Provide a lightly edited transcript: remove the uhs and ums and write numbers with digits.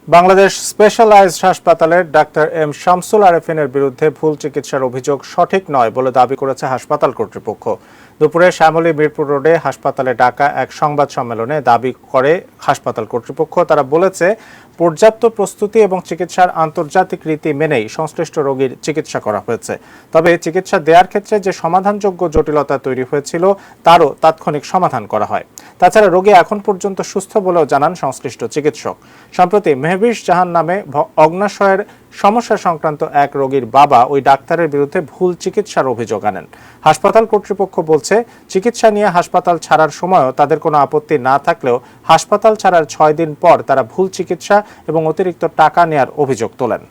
Bangladesh specialised হাসপাতালের doctor M Shamsul আরেফিনের বিরুদ্ধে ভুল চিকিৎসার অভিযোগ সঠিক নয় বলে দাবি করেছে হাসপাতাল কর্তৃপক্ষ। দুপুরে শ্যামলী মিরপুর রোডে হাসপাতালে ডাকা এক সংবাদ সম্মেলনে দাবি করে হাসপাতাল কর্তৃপক্ষ। তারা বলেছে, পর্যাপ্ত প্রস্তুতি এবং চিকিৎসার আন্তর্জাতিক রীতি মেনেই সংশ্লিষ্ট রোগীর চিকিৎসা করা হয়েছে। তবে চিকিৎসা দেওয়ার ক্ষেত্রে যে সমাধানযোগ্য জটিলতা তৈরি হয়েছিল তারও তাৎক্ষণিক সমাধান করা হয়। তাছাড়া রোগী এখন পর্যন্ত সুস্থ বলেও জানান সংশ্লিষ্ট চিকিৎসক। সম্প্রতি মেহবিশ জাহান নামে অগ্নাশয়ের সমস্যা সংক্রান্ত এক রোগীর বাবা ওই ডাক্তারের বিরুদ্ধে ভুল চিকিৎসার অভিযোগ আনেন। হাসপাতাল কর্তৃপক্ষ বলছে, চিকিৎসা নিয়ে হাসপাতাল ছাড়ার সময়ও তাদের কোনো আপত্তি না থাকলেও হাসপাতাল ছাড়ার 6 দিন পর তারা ভুল চিকিৎসা এবং অতিরিক্ত টাকা নেয়ার অভিযোগ তোলেন।